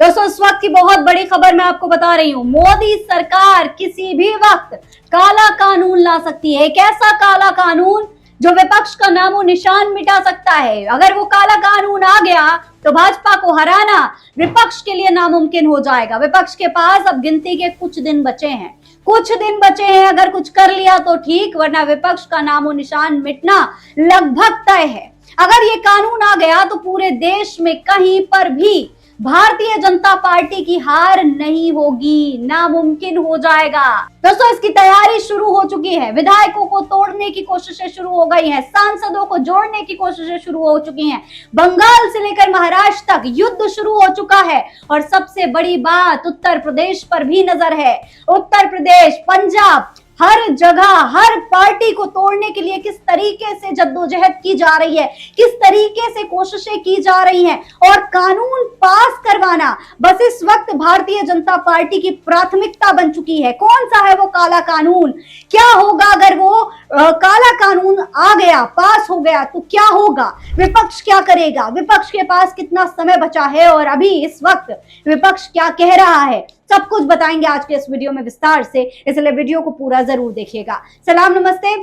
दोस्तों इस वक्त की बहुत बड़ी खबर मैं आपको बता रही हूँ। मोदी सरकार किसी भी वक्त काला कानून ला सकती है। एक ऐसा काला कानून जो विपक्ष का नामो निशान मिटा सकता है। अगर वो काला कानून आ गया तो भाजपा को हराना विपक्ष के लिए नामुमकिन हो जाएगा। विपक्ष के पास अब गिनती के कुछ दिन बचे हैं। अगर कुछ कर लिया तो ठीक, वरना विपक्ष का नामो निशान मिटना लगभग तय है। अगर ये कानून आ गया तो पूरे देश में कहीं पर भी भारतीय जनता पार्टी की हार नहीं होगी, नामुमकिन हो जाएगा। दोस्तों इसकी तैयारी शुरू हो चुकी है। विधायकों को तोड़ने की कोशिशें शुरू हो गई हैं, सांसदों को जोड़ने की कोशिशें शुरू हो चुकी हैं। बंगाल से लेकर महाराष्ट्र तक युद्ध शुरू हो चुका है और सबसे बड़ी बात उत्तर प्रदेश पर भी नजर है। उत्तर प्रदेश, पंजाब, हर जगह हर पार्टी को तोड़ने के लिए किस तरीके से जद्दोजहद की जा रही है, किस तरीके से कोशिशें की जा रही हैं और कानून पास करवाना बस इस वक्त भारतीय जनता पार्टी की प्राथमिकता बन चुकी है। कौन सा है वो काला कानून? क्या होगा अगर वो काला कानून आ गया, पास हो गया तो क्या होगा? विपक्ष क्या करेगा? विपक्ष के पास कितना समय बचा है और अभी इस वक्त विपक्ष क्या कह रहा है? सब कुछ बताएंगे आज के इस वीडियो में विस्तार से, इसलिए वीडियो को पूरा जरूर देखिएगा। सलाम नमस्ते,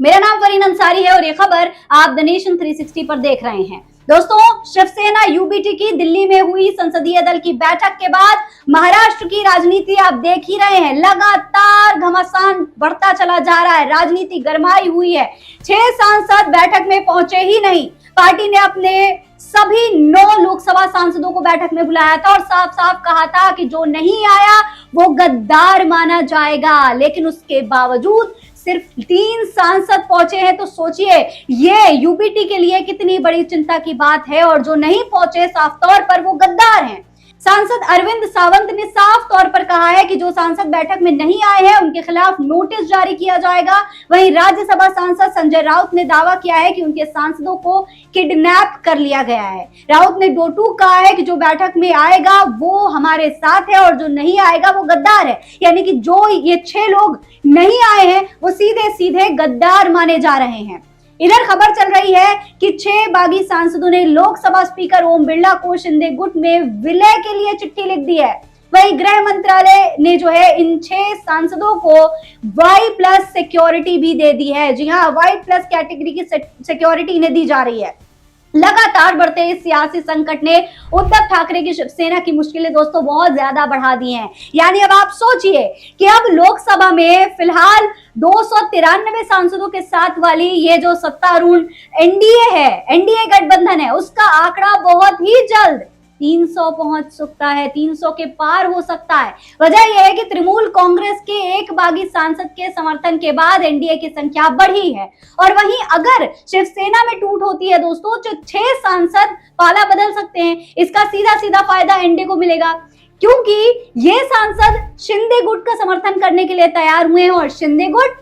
मेरा नाम फरीन अंसारी है और ये खबर आप द नेशन 360 पर देख रहे हैं। दोस्तों शिवसेना यूबीटी की दिल्ली में हुई संसदीय दल की बैठक के बाद महाराष्ट्र की राजनीति आप देख ही रहे हैं, लगातार घमासान बढ़ता चला जा रहा है। राजनीति गरमाई हुई है। 6 सांसद बैठक में पहुंचे ही नहीं। पार्टी ने अपने सभी 9 लोकसभा सांसदों को बैठक में बुलाया था और साफ साफ कहा था कि जो नहीं आया वो गद्दार माना जाएगा। लेकिन उसके बावजूद सिर्फ 3 सांसद पहुंचे हैं, तो सोचिए ये यूबीटी के लिए कितनी बड़ी चिंता की बात है। और जो नहीं पहुंचे साफ तौर पर वो गद्दार हैं। सांसद अरविंद सावंत ने साफ तौर पर कहा है कि जो सांसद बैठक में नहीं आए हैं उनके खिलाफ नोटिस जारी किया जाएगा। वहीं राज्यसभा सांसद संजय राउत ने दावा किया है कि उनके सांसदों को किडनैप कर लिया गया है। राउत ने दो टूक कहा है कि जो बैठक में आएगा वो हमारे साथ है और जो नहीं आएगा वो गद्दार है। यानी कि जो ये 6 लोग नहीं आए हैं वो सीधे सीधे गद्दार माने जा रहे हैं। इधर खबर चल रही है कि 6 बागी सांसदों ने लोकसभा स्पीकर ओम बिरला को शिंदे गुट में विलय के लिए चिट्ठी लिख दी है। वहीं गृह मंत्रालय ने जो है इन 6 सांसदों को Y+ सिक्योरिटी भी दे दी है। जी हाँ, Y+ कैटेगरी की सिक्योरिटी इन्हें दी जा रही है। लगातार बढ़ते इस सियासी संकट ने उद्धव ठाकरे की शिवसेना की मुश्किलें दोस्तों बहुत ज्यादा बढ़ा दी हैं। यानी अब आप सोचिए कि अब लोकसभा में फिलहाल 293 सांसदों के साथ वाली ये जो सत्तारूढ़ एनडीए है, एनडीए गठबंधन है, उसका आंकड़ा बहुत ही जल्द 300 पहुंच सकता है, 300 के पार हो सकता है। वजह यह है कि तृणमूल कांग्रेस के एक बागी सांसद के समर्थन के बाद एनडीए की संख्या बढ़ी है। और वहीं अगर शिवसेना में टूट होती है दोस्तों तो 6 सांसद पाला बदल सकते हैं। इसका सीधा सीधा फायदा एनडीए को मिलेगा, क्योंकि ये सांसद शिंदे गुट का समर्थन करने के लिए तैयार हुए हैं और शिंदे गुट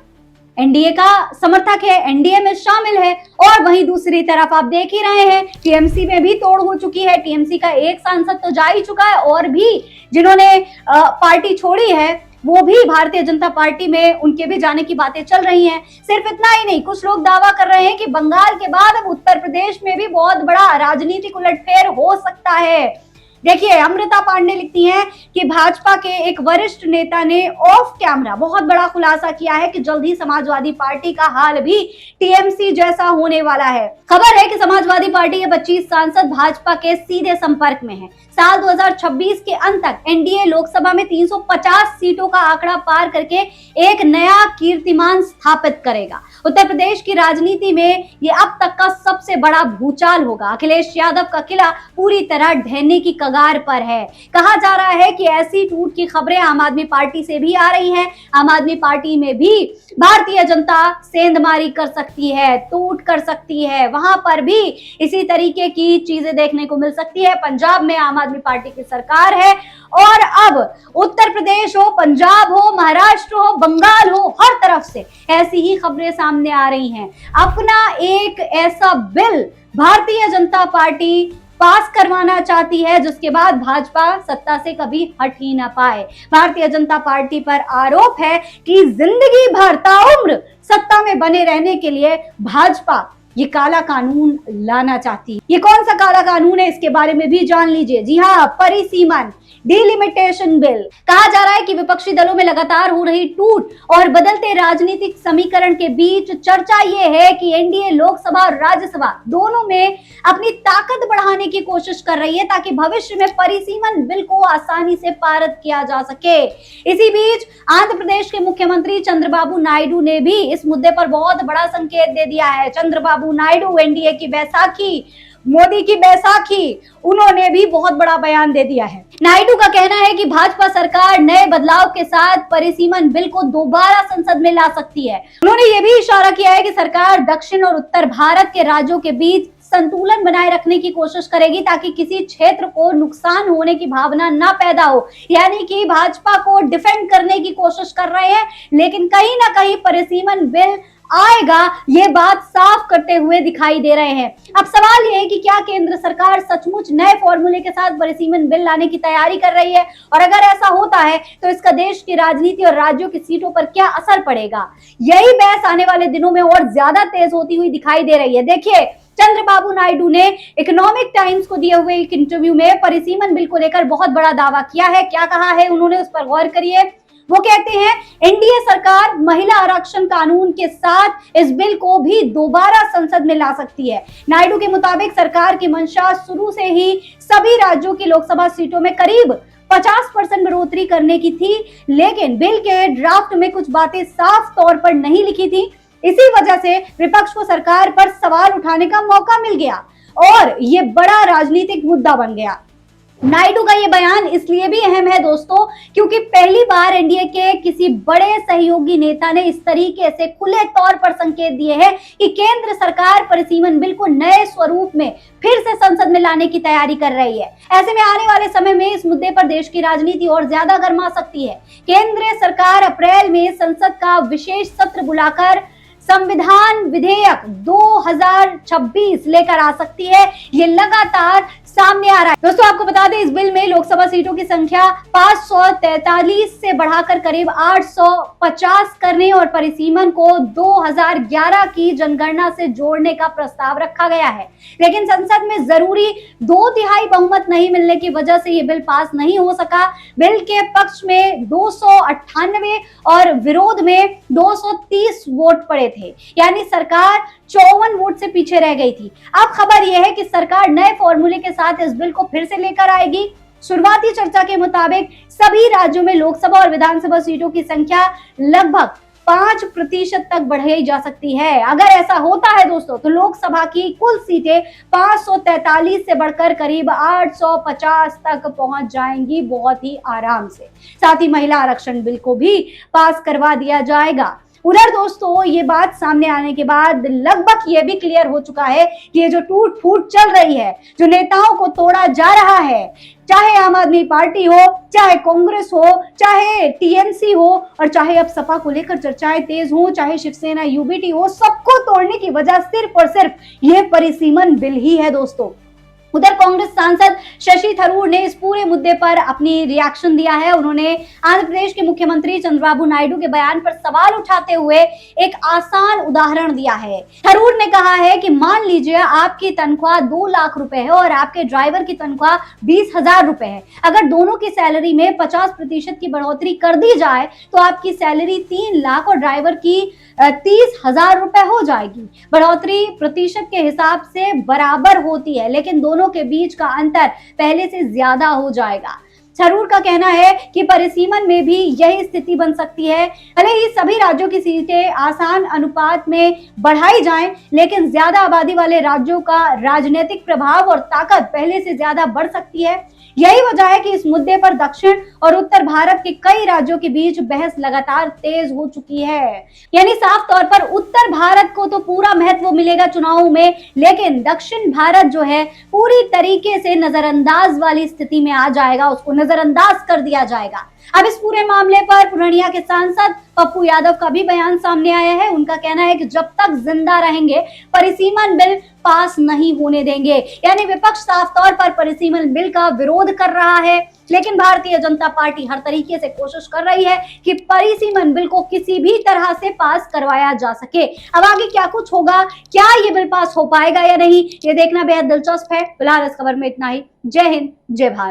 एनडीए का समर्थक है, एनडीए में शामिल है। और वहीं दूसरी तरफ आप देख ही रहे हैं टीएमसी में भी तोड़ हो चुकी है। टीएमसी का एक सांसद तो जा ही चुका है और भी जिन्होंने पार्टी छोड़ी है वो भी भारतीय जनता पार्टी में उनके भी जाने की बातें चल रही हैं। सिर्फ इतना ही नहीं, कुछ लोग दावा कर रहे हैं कि बंगाल के बाद अब उत्तर प्रदेश में भी बहुत बड़ा राजनीतिक उलटफेर हो सकता है। देखिए अमृता पांडे लिखती हैं कि भाजपा के एक वरिष्ठ नेता ने ऑफ कैमरा बहुत बड़ा खुलासा किया है कि जल्द ही समाजवादी पार्टी का हाल भी टीएमसी जैसा होने वाला है। खबर है कि समाजवादी पार्टी के 25 सांसद भाजपा के सीधे संपर्क में हैं। साल 2026 के अंत तक एनडीए लोकसभा में 350 सीटों का आंकड़ा पार करके एक नया कीर्तिमान स्थापित करेगा। उत्तर प्रदेश की राजनीति में ये अब तक का सबसे बड़ा भूचाल होगा। अखिलेश यादव का किला पूरी तरह ढहने की कगार पर है। कहा जा रहा है कि ऐसी टूट की खबरें आम आदमी पार्टी से भी आ रही हैं। आम आदमी पार्टी में भी भारतीय जनता सेंधमारी कर सकती है, टूट कर सकती है, वहां पर भी इसी तरीके की चीजें देखने को मिल सकती है। पंजाब में आम आदमी पार्टी की सरकार है और अब उत्तर प्रदेश हो, पंजाब हो, महाराष्ट्र हो, बंगाल हो, हर तरफ से ऐसी ही खबरें सामने आ रही हैं। अपना एक ऐसा बिल भारतीय जनता पार्टी पास करवाना चाहती है जिसके बाद भाजपा सत्ता से कभी हट ही ना पाए। भारतीय जनता पार्टी पर आरोप है कि जिंदगी भर ताउम्र सत्ता में बने रहने के लिए भाजपा ये काला कानून लाना चाहती है। ये कौन सा काला कानून है, इसके बारे में भी जान लीजिए। जी हाँ, परिसीमन डिलिमिटेशन बिल। कहा जा रहा है कि विपक्षी दलों में लगातार हो रही टूट और बदलते राजनीतिक समीकरण के बीच चर्चा ये है कि एनडीए लोकसभा और राज्यसभा दोनों में अपनी ताकत बढ़ाने की कोशिश कर रही है ताकि भविष्य में परिसीमन बिल को आसानी से पारित किया जा सके। इसी बीच आंध्र प्रदेश के मुख्यमंत्री चंद्रबाबू नायडू ने भी इस मुद्दे पर बहुत बड़ा संकेत दे दिया है। चंद्रबाबू नायडू एनडीए की बैसाखी, मोदी की बैसाखी, उन्होंने भी बहुत बड़ा बयान दे दिया है। नायडू का कहना है कि भाजपा सरकार नए बदलाव के साथ परिसीमन बिल को दोबारा संसद में ला सकती है। उन्होंने ये भी इशारा किया है कि सरकार दक्षिण और उत्तर भारत के राज्यों के बीच संतुलन बनाए रखने की कोशिश करेगी ताकि किसी क्षेत्र को नुकसान होने की भावना ना पैदा हो। यानी कि भाजपा को डिफेंड करने की कोशिश कर रहे हैं, लेकिन कहीं ना कहीं परिसीमन बिल आएगा, ये बात साफ करते हुए दिखाई दे रहे हैं। अब सवाल ये है कि क्या केंद्र सरकार सचमुच नए फॉर्मूले के साथ परिसीमन बिल लाने की तैयारी कर रही है, और अगर ऐसा होता है तो इसका देश की राजनीति और राज्यों की सीटों पर क्या असर पड़ेगा। यही बहस आने वाले दिनों में और ज्यादा तेज होती हुई दिखाई दे रही है। देखिए, चंद्रबाबू नायडू ने इकोनॉमिक टाइम्स को दिए हुए एक इंटरव्यू में परिसीमन बिल को लेकर बहुत बड़ा दावा किया है। क्या कहा है उन्होंने, उस पर गौर करिए। वो कहते हैं, एनडीए सरकार महिला आरक्षण कानून के साथ इस बिल को भी दोबारा संसद में ला सकती है। नायडू के मुताबिक सरकार की मंशा शुरू से ही सभी राज्यों की लोकसभा सीटों में करीब 50% बढ़ोतरी करने की थी, लेकिन बिल के ड्राफ्ट में कुछ बातें साफ तौर पर नहीं लिखी थी। इसी वजह से विपक्ष को सरकार पर सवाल उठाने का मौका मिल गया और ये बड़ा राजनीतिक मुद्दा बन गया। नायडू का ये बयान इसलिए भी अहम है दोस्तों, क्योंकि पहली बार एनडीए के किसी बड़े सहयोगी नेता ने इस तरीके से खुले तौर पर संकेत दिए हैं कि केंद्र सरकार परिसीमन बिल को नए स्वरूप में फिर से संसद में लाने की तैयारी कर रही है। ऐसे में आने वाले समय में इस मुद्दे पर देश की राजनीति और ज्यादा गर्मा सकती है। केंद्र सरकार अप्रैल में संसद का विशेष सत्र बुलाकर संविधान विधेयक 2026 लेकर आ सकती है। ये लगातार सामने आ रहा है। दोस्तों, आपको बता दें, इस बिल में लोकसभा सीटों की संख्या 543 से बढ़ाकर करीब 850 करने और परिसीमन को 2011 की जनगणना से जोड़ने का प्रस्ताव रखा गया है। लेकिन संसद में जरूरी 2/3 बहुमत नहीं मिलने की वजह से ये बिल पास नहीं हो सका। बिल के पक्ष में 298 और विरोध में 230 वोट पड़े थे, यानी सरकार 54 वोट से पीछे रह गई थी। अब खबर यह है कि सरकार नए फॉर्मूले के साथ इस बिल को फिर से लेकर आएगी। शुरुआती चर्चा के मुताबिक सभी राज्यों में लोकसभा और विधानसभा सीटों की संख्या लगभग 5% तक बढ़ाई जा सकती है। अगर ऐसा होता है दोस्तों, तो लोकसभा की कुल सीटें 543 से बढ़कर करीब 850 तक पहुंच जाएंगी बहुत ही आराम से। साथ ही महिला आरक्षण बिल को भी पास करवा दिया जाएगा। उधर दोस्तों, ये बात सामने आने के बाद लगभग ये भी क्लियर हो चुका है कि ये जो टूट फूट चल रही है, जो नेताओं को तोड़ा जा रहा है, चाहे आम आदमी पार्टी हो, चाहे कांग्रेस हो, चाहे टीएमसी हो, और चाहे अब सपा को लेकर चर्चाएं तेज हो, चाहे शिवसेना यूबीटी हो, सबको तोड़ने की वजह सिर्फ और सिर्फ ये परिसीमन बिल ही है दोस्तों। उधर कांग्रेस सांसद शशि थरूर ने इस पूरे मुद्दे पर अपनी रिएक्शन दिया है। उन्होंने आंध्र प्रदेश के मुख्यमंत्री चंद्रबाबू नायडू के बयान पर सवाल उठाते हुए एक आसान उदाहरण दिया है। थरूर ने कहा है कि मान लीजिए आपकी तनख्वाह 2 लाख रुपए है और आपके ड्राइवर की तनख्वाह 20,000 रुपए है। अगर दोनों की सैलरी में 50% की बढ़ोतरी कर दी जाए तो आपकी सैलरी 3 लाख और ड्राइवर की 30,000 रुपए हो जाएगी। बढ़ोतरी प्रतिशत के हिसाब से बराबर होती है, लेकिन दोनों के बीच का अंतर पहले से ज्यादा हो जाएगा। थरूर का कहना है कि परिसीमन में भी यही स्थिति बन सकती है। भले ही सभी राज्यों की सीटें आसान अनुपात में बढ़ाई जाएं, लेकिन ज्यादा आबादी वाले राज्यों का राजनीतिक प्रभाव और ताकत पहले से ज्यादा बढ़ सकती है। यही वजह है कि इस मुद्दे पर दक्षिण और उत्तर भारत के कई राज्यों के बीच बहस लगातार तेज हो चुकी है। यानी साफ तौर पर उत्तर भारत को तो पूरा महत्व मिलेगा चुनावों में, लेकिन दक्षिण भारत जो है पूरी तरीके से नजरअंदाज वाली स्थिति में आ जाएगा, उसको नजरअंदाज कर दिया जाएगा। अब इस पूरे मामले पर पूर्णिया के सांसद पप्पू यादव का भी बयान सामने आया है। उनका कहना है कि जब तक जिंदा रहेंगे परिसीमन बिल पास नहीं होने देंगे। यानी विपक्ष साफ तौर पर परिसीमन बिल का विरोध कर रहा है, लेकिन भारतीय जनता पार्टी हर तरीके से कोशिश कर रही है कि परिसीमन बिल को किसी भी तरह से पास करवाया जा सके। अब आगे क्या कुछ होगा, क्या ये बिल पास हो पाएगा या नहीं, ये देखना बेहद दिलचस्प है। फिलहाल इस खबर में इतना ही। जय हिंद, जय भारत।